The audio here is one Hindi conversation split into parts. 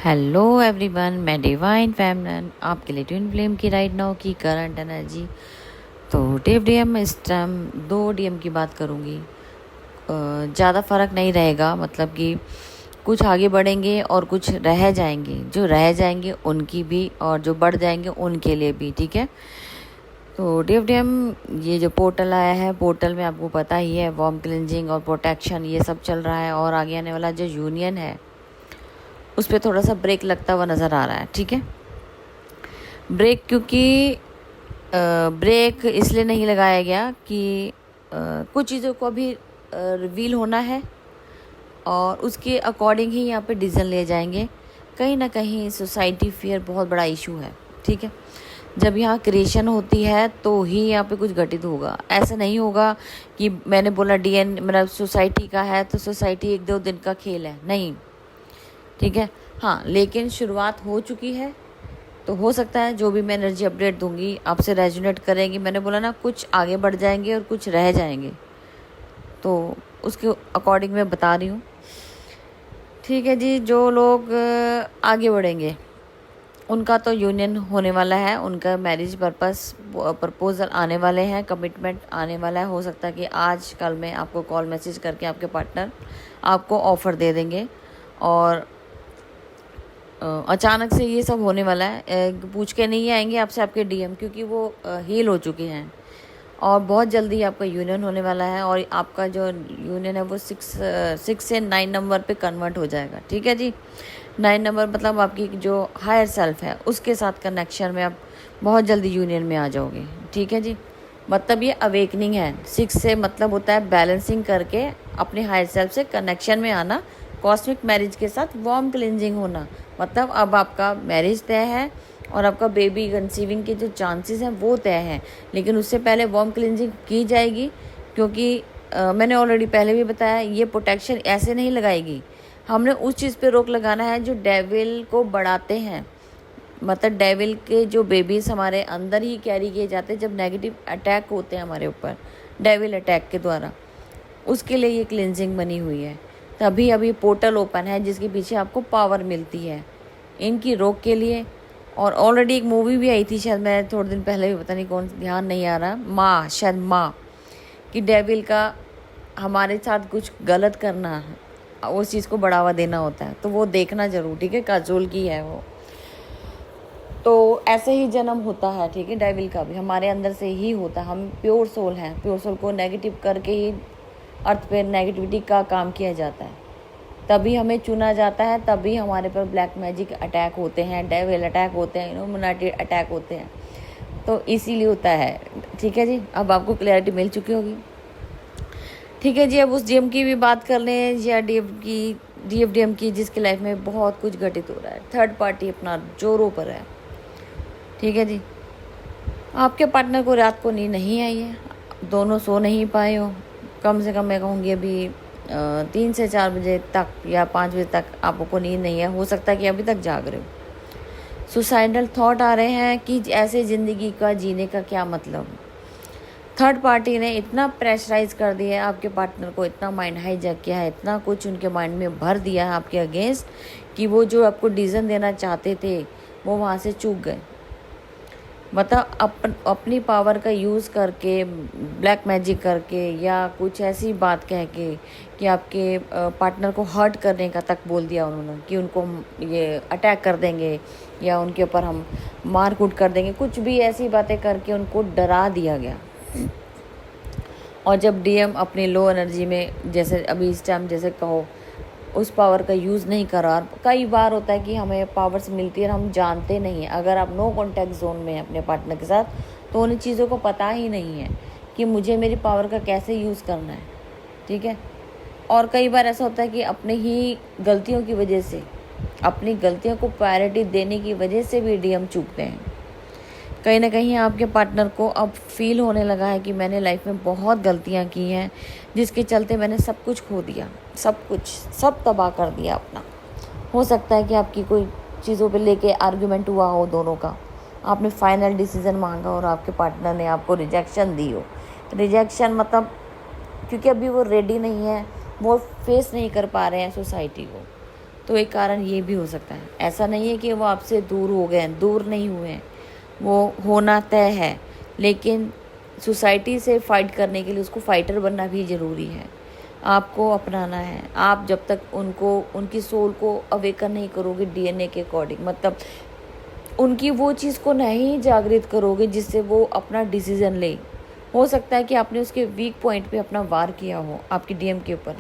हेलो एवरीवन, मैं डिवाइन फेमनन आपके लिए ट्विन फ्लेम की राइट नाउ की करंट एनर्जी। तो डीएम इस टाइम 2 DM की बात करूँगी। ज़्यादा फ़र्क नहीं रहेगा, मतलब कि कुछ आगे बढ़ेंगे और कुछ रह जाएंगे। जो रह जाएंगे उनकी भी और जो बढ़ जाएंगे उनके लिए भी, ठीक है। तो डीएम ये जो पोर्टल आया है, पोर्टल में आपको पता ही है वार्म क्लिनजिंग और प्रोटेक्शन ये सब चल रहा है। और आगे आने वाला जो यूनियन है उस पर थोड़ा सा ब्रेक लगता हुआ नज़र आ रहा है, ठीक है। ब्रेक क्योंकि ब्रेक इसलिए नहीं लगाया गया कि कुछ चीज़ों को अभी रिवील होना है और उसके अकॉर्डिंग ही यहाँ पे डिसीजन लिए जाएंगे। कहीं ना कहीं सोसाइटी फियर बहुत बड़ा इशू है, ठीक है। जब यहाँ क्रिएशन होती है तो ही यहाँ पे कुछ घटित होगा। ऐसा नहीं होगा कि मैंने बोला डीएन मेरा सोसाइटी का है तो सोसाइटी 1-2 दिन का खेल है, नहीं, ठीक है। हाँ, लेकिन शुरुआत हो चुकी है तो हो सकता है जो भी मैं एनर्जी अपडेट दूंगी आपसे रेजोनेट करेंगी। मैंने बोला ना, कुछ आगे बढ़ जाएंगे और कुछ रह जाएंगे, तो उसके अकॉर्डिंग मैं बता रही हूँ, ठीक है जी। जो लोग आगे बढ़ेंगे उनका तो यूनियन होने वाला है, उनका मैरिज प्रपोजल आने वाले हैं, कमिटमेंट आने वाला है। हो सकता है कि आज कल में आपको कॉल मैसेज करके आपके पार्टनर आपको ऑफ़र दे देंगे और अचानक से ये सब होने वाला है। पूछ के नहीं आएंगे आपसे आपके डीएम, क्योंकि वो हील हो चुके हैं और बहुत जल्दी आपका यूनियन होने वाला है। और आपका जो यूनियन है वो 6 से 9 नंबर पे कन्वर्ट हो जाएगा, ठीक है जी। 9 नंबर मतलब आपकी जो हायर सेल्फ है उसके साथ कनेक्शन में आप बहुत जल्दी यूनियन में आ जाओगे, ठीक है जी। मतलब ये अवेकनिंग है। 6 से मतलब होता है बैलेंसिंग करके अपने हायर सेल्फ से कनेक्शन में आना, कॉस्मिक मैरिज के साथ वार्म क्लिनजिंग होना। मतलब अब आपका मैरिज तय है और आपका बेबी कंसीविंग के जो चांसेस हैं वो तय हैं, लेकिन उससे पहले वार्म क्लिनजिंग की जाएगी। क्योंकि मैंने ऑलरेडी पहले भी बताया, ये प्रोटेक्शन ऐसे नहीं लगाएगी। हमने उस चीज़ पे रोक लगाना है जो डेविल को बढ़ाते हैं। मतलब डेविल के जो बेबीज़ हमारे अंदर ही कैरी किए जाते हैं जब नेगेटिव अटैक होते हैं हमारे ऊपर डेविल अटैक के द्वारा, उसके लिए ये क्लिनजिंग बनी हुई है। तभी अभी पोर्टल ओपन है जिसके पीछे आपको पावर मिलती है इनकी रोक के लिए। और ऑलरेडी एक मूवी भी आई थी, शायद मैं थोड़े दिन पहले भी, पता नहीं कौन, ध्यान नहीं आ रहा, माँ, शायद माँ, कि डेविल का हमारे साथ कुछ गलत करना है, उस चीज़ को बढ़ावा देना होता है। तो वो देखना जरूर, ठीक है। काजोल की है वो। तो ऐसे ही जन्म होता है, ठीक है। डेविल का भी हमारे अंदर से ही होता है। हम प्योर सोल हैं, प्योर सोल को नेगेटिव करके ही अर्थ पे नेगेटिविटी का काम किया जाता है। तभी हमें चुना जाता है, तभी हमारे पर ब्लैक मैजिक अटैक होते हैं, डेविल अटैक होते हैं, इल्यूमिनाटी अटैक होते हैं। तो इसीलिए होता है, ठीक है जी। अब आपको क्लैरिटी मिल चुकी होगी, ठीक है जी। अब उस डीएम की भी बात कर लें, या डीएम की जिसकी लाइफ में बहुत कुछ घटित हो रहा है, थर्ड पार्टी अपना जोरों पर है, ठीक है जी। आपके पार्टनर को रात को नींद नहीं आई है, दोनों सो नहीं पाए हो, कम से कम मैं कहूँगी अभी 3 से 4 बजे तक या 5 बजे तक आपको नींद नहीं है। हो सकता है कि अभी तक जाग रहे हो। सुसाइडल थॉट आ रहे हैं कि ऐसे ज़िंदगी का जीने का क्या मतलब। थर्ड पार्टी ने इतना प्रेशराइज कर दिया है आपके पार्टनर को, इतना माइंड हाईजैक किया है, इतना कुछ उनके माइंड में भर दिया है आपके अगेंस्ट कि वो जो आपको डिसीजन देना चाहते थे वो वहाँ से चूक गए। मतलब अपनी पावर का यूज़ करके, ब्लैक मैजिक करके, या कुछ ऐसी बात कह के कि आपके पार्टनर को हर्ट करने का तक बोल दिया उन्होंने, कि उनको ये अटैक कर देंगे या उनके ऊपर हम मार कूट कर देंगे। कुछ भी ऐसी बातें करके उनको डरा दिया गया। और जब डीएम अपनी लो एनर्जी में, जैसे अभी इस टाइम जैसे कहो, उस पावर का यूज़ नहीं करा। कई बार होता है कि हमें पावर्स मिलती है और हम जानते नहीं हैं। अगर आप नो कॉन्टैक्ट जोन में हैं अपने पार्टनर के साथ तो उन चीज़ों को पता ही नहीं है कि मुझे मेरी पावर का कैसे यूज़ करना है, ठीक है। और कई बार ऐसा होता है कि अपने ही गलतियों की वजह से, अपनी गलतियों को प्रायोरिटी देने की वजह से भी डीएम चूकते हैं। कहीं ना कहीं आपके पार्टनर को अब फील होने लगा है कि मैंने लाइफ में बहुत गलतियां की हैं, जिसके चलते मैंने सब कुछ खो दिया, सब तबाह कर दिया अपना। हो सकता है कि आपकी कोई चीज़ों पे लेके आर्गुमेंट हुआ हो दोनों का, आपने फाइनल डिसीजन मांगा और आपके पार्टनर ने आपको रिजेक्शन दी हो। रिजेक्शन मतलब क्योंकि अभी वो रेडी नहीं है, वो फेस नहीं कर पा रहे हैं सोसाइटी को, तो एक कारण ये भी हो सकता है। ऐसा नहीं है कि वो आपसे दूर हो गए हैं, दूर नहीं हुए हैं, वो होना तय है, लेकिन सोसाइटी से फाइट करने के लिए उसको फाइटर बनना भी ज़रूरी है। आपको अपनाना है। आप जब तक उनको, उनकी सोल को अवेकन नहीं करोगे डीएनए के अकॉर्डिंग, मतलब उनकी वो चीज़ को नहीं जागृत करोगे जिससे वो अपना डिसीज़न ले, हो सकता है कि आपने उसके वीक पॉइंट पे अपना वार किया हो आपकी डीएम के ऊपर,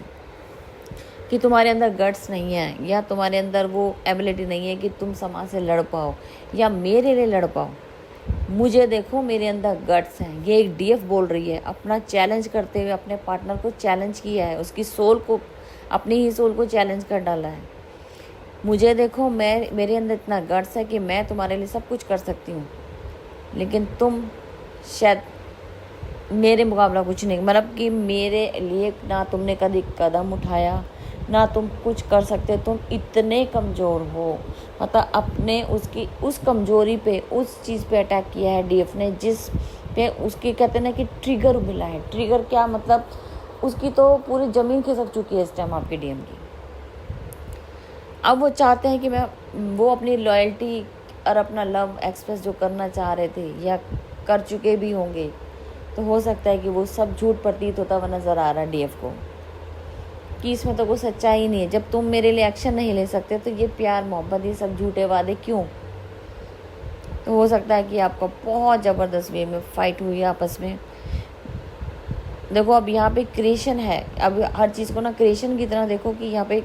कि तुम्हारे अंदर गट्स नहीं है, या तुम्हारे अंदर वो एबिलिटी नहीं है कि तुम समाज से लड़ पाओ या मेरे लिए लड़ पाओ। मुझे देखो, मेरे अंदर गट्स हैं। ये एक डीएफ बोल रही है, अपना चैलेंज करते हुए अपने पार्टनर को चैलेंज किया है, उसकी सोल को, अपनी ही सोल को चैलेंज कर डाला है। मुझे देखो, मेरे अंदर इतना गट्स है कि मैं तुम्हारे लिए सब कुछ कर सकती हूँ, लेकिन तुम शायद मेरे मुकाबला कुछ नहीं, मतलब कि मेरे लिए ना तुमने कभी कदम उठाया, ना तुम कुछ कर सकते, तुम इतने कमज़ोर हो। मतलब अपने उसकी उस कमज़ोरी पे, उस चीज़ पे अटैक किया है डीएफ ने, जिस पे उसकी कहते हैं ना कि ट्रिगर मिला है। ट्रिगर क्या मतलब, उसकी तो पूरी ज़मीन खिसक चुकी है इस टाइम आपके डीएम की। अब वो चाहते हैं कि वो अपनी लॉयल्टी और अपना लव एक्सप्रेस जो करना चाह रहे थे या कर चुके भी होंगे, तो हो सकता है कि वो सब झूठ प्रतीत होता हुआ नज़र आ रहा है डीएफ को, कि इसमें तो कोई सच्चाई नहीं है। जब तुम मेरे लिए एक्शन नहीं ले सकते तो ये प्यार मोहब्बत, ये सब झूठे वादे क्यों? तो हो सकता है कि आपका बहुत ज़बरदस्त वे में फाइट हुई है आपस में। देखो, अब यहाँ पे क्रिएशन है। अब हर चीज़ को ना क्रिएशन की तरह देखो, कि यहाँ पे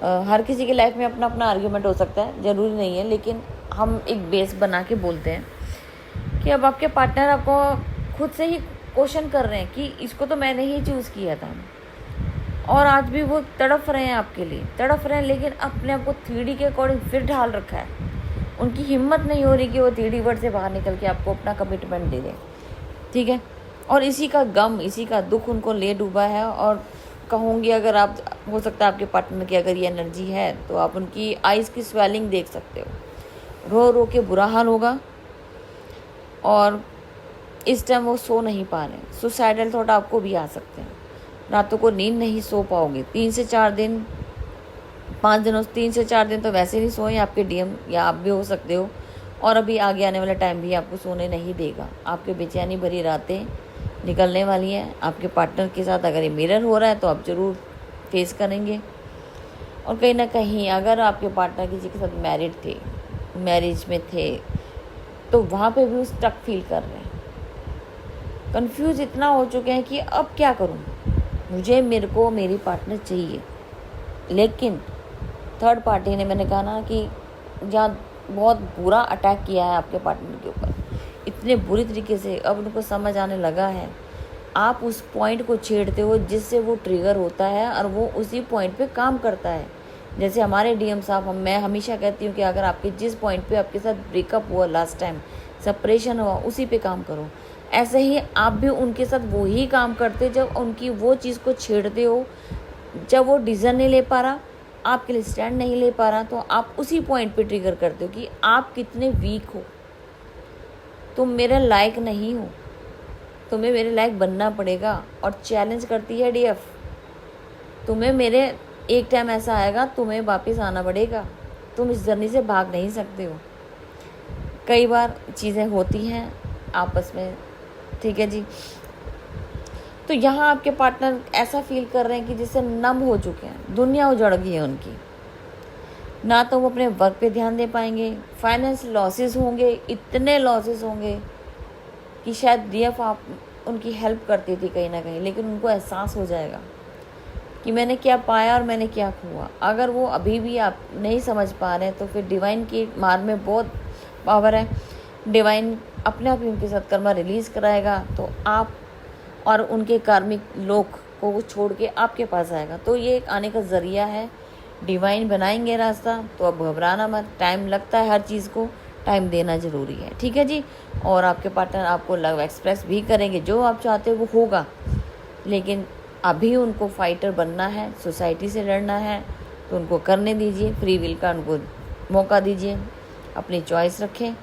हर किसी की लाइफ में अपना अपना आर्ग्यूमेंट हो सकता है, ज़रूरी नहीं है, लेकिन हम एक बेस बना के बोलते हैं कि अब आपके पार्टनर आपको खुद से ही क्वेश्चन कर रहे हैं कि इसको तो मैंने ही चूज़ किया था, और आज भी वो तड़फ रहे हैं आपके लिए, तड़फ रहे हैं, लेकिन अपने आप को 3D के अकॉर्डिंग फिर ढाल रखा है। उनकी हिम्मत नहीं हो रही कि वो 3D वर्ड से बाहर निकल के आपको अपना कमिटमेंट दे दें, ठीक है। और इसी का गम, इसी का दुख उनको ले डूबा है। और कहूँगी, अगर आप, हो सकता है आपके पार्टनर की अगर ये एनर्जी है, तो आप उनकी आइज़ की स्वेलिंग देख सकते हो, रो रो के बुरा हाल होगा, और इस टाइम वो सो नहीं पा रहे। सुसाइडल थॉट आपको भी आ सकते हैं, रातों को नींद नहीं सो पाओगे 3 से 4 दिन, 5 दिनों 3 से 4 दिन तो वैसे नहीं सोए आपके डीएम, या आप भी हो सकते हो। और अभी आगे आने वाला टाइम भी आपको सोने नहीं देगा। आपके बेचैनी भरी रातें निकलने वाली हैं आपके पार्टनर के साथ। अगर ये मिरर हो रहा है तो आप ज़रूर फेस करेंगे। और कहीं ना कहीं अगर आपके पार्टनर किसी के साथ मैरिड थे, मैरिज में थे, तो वहाँ पे भी वो स्टक फील कर रहे हैं, कंफ्यूज इतना हो चुके हैं कि अब क्या करूँ, मेरे को मेरी पार्टनर चाहिए, लेकिन थर्ड पार्टी ने, मैंने कहा ना कि जहाँ बहुत बुरा अटैक किया है आपके पार्टनर के ऊपर, इतने बुरी तरीके से, अब उनको समझ आने लगा है। आप उस पॉइंट को छेड़ते हो जिससे वो ट्रिगर होता है, और वो उसी पॉइंट पे काम करता है। जैसे हमारे डीएम साहब, मैं हमेशा कहती हूँ कि अगर आपके जिस पॉइंट पे आपके साथ ब्रेकअप हुआ लास्ट टाइम, सेपरेशन हुआ, उसी पे काम करो। ऐसे ही आप भी उनके साथ वही काम करते, जब उनकी वो चीज़ को छेड़ते हो, जब वो डिसीजन नहीं ले पा रहा, आपके लिए स्टैंड नहीं ले पा रहा, तो आप उसी पॉइंट पे ट्रिगर करते हो कि आप कितने वीक हो, तुम मेरे लायक नहीं हो, तुम्हें मेरे लायक बनना पड़ेगा। और चैलेंज करती है डीएफ, तुम्हें मेरे, एक टाइम ऐसा आएगा तुम्हें वापस आना पड़ेगा, तुम इस जर्नी से भाग नहीं सकते हो। कई बार चीज़ें होती हैं आपस में, ठीक है जी। तो यहाँ आपके पार्टनर ऐसा फील कर रहे हैं कि जिससे नम हो चुके हैं, दुनिया उजड़ गई है उनकी, ना तो वो अपने वर्क पे ध्यान दे पाएंगे, फाइनेंस लॉसेस होंगे, इतने लॉसेस होंगे कि शायद डीएफ आप उनकी हेल्प करती थी कहीं ना कहीं, लेकिन उनको एहसास हो जाएगा कि मैंने क्या पाया और मैंने क्या खोआ। अगर वो अभी भी आप नहीं समझ पा रहे हैं, तो फिर डिवाइन की मार में बहुत पावर है। डिवाइन अपने आप ही उनके साथ कर्मा रिलीज़ कराएगा, तो आप और उनके कार्मिक लोग को छोड़ के आपके पास आएगा। तो ये एक आने का ज़रिया है, डिवाइन बनाएंगे रास्ता। तो अब घबराना मत, टाइम लगता है, हर चीज़ को टाइम देना ज़रूरी है, ठीक है जी। और आपके पार्टनर आपको लव एक्सप्रेस भी करेंगे, जो आप चाहते हो वो होगा, लेकिन अभी उनको फाइटर बनना है, सोसाइटी से लड़ना है, तो उनको करने दीजिए, फ्री विल का उनको मौका दीजिए, अपनी चॉइस रखें,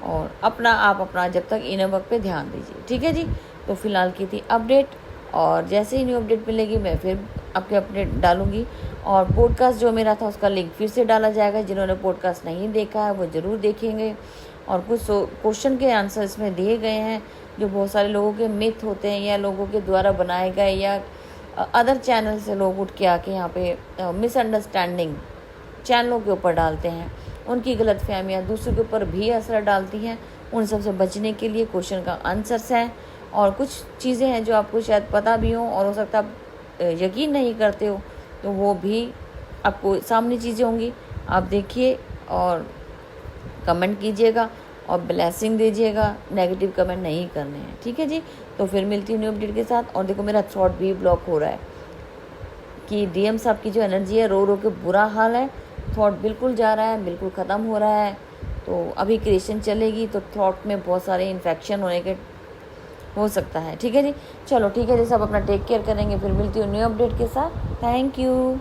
और अपना जब तक इनर वर्क पे ध्यान दीजिए, ठीक है जी। तो फिलहाल की थी अपडेट, और जैसे ही न्यू अपडेट मिलेगी मैं फिर आपके अपडेट डालूँगी। और पॉडकास्ट जो मेरा था उसका लिंक फिर से डाला जाएगा, जिन्होंने पॉडकास्ट नहीं देखा है वो ज़रूर देखेंगे। और कुछ क्वेश्चन के आंसर इसमें दिए गए हैं जो बहुत सारे लोगों के मिथ होते हैं या लोगों के द्वारा बनाए गए या अदर चैनल से लोग उठ के आके यहाँ पे मिसअंडरस्टैंडिंग चैनलों के ऊपर डालते हैं, उनकी गलतफहमियाँ दूसरों के ऊपर भी असर डालती हैं। उन सब से बचने के लिए क्वेश्चन का आंसर्स हैं और कुछ चीज़ें हैं जो आपको शायद पता भी हो और हो सकता है आप यकीन नहीं करते हो, तो वो भी आपको सामने चीज़ें होंगी। आप देखिए और कमेंट कीजिएगा और ब्लेसिंग दीजिएगा, नेगेटिव कमेंट नहीं करने हैं, ठीक है जी। तो फिर मिलती हूँ न्यू अपडेट के साथ। और देखो मेरा थ्रॉट भी ब्लॉक हो रहा है कि डीएम साहब की जो एनर्जी है रो रो के बुरा हाल है, थॉट बिल्कुल जा रहा है, बिल्कुल ख़त्म हो रहा है। तो अभी क्रिएशन चलेगी तो थॉट में बहुत सारे इन्फेक्शन होने के हो सकता है, ठीक है जी। चलो ठीक है जी, सब अपना टेक केयर करेंगे। फिर मिलती हूँ न्यू अपडेट के साथ। Thank you.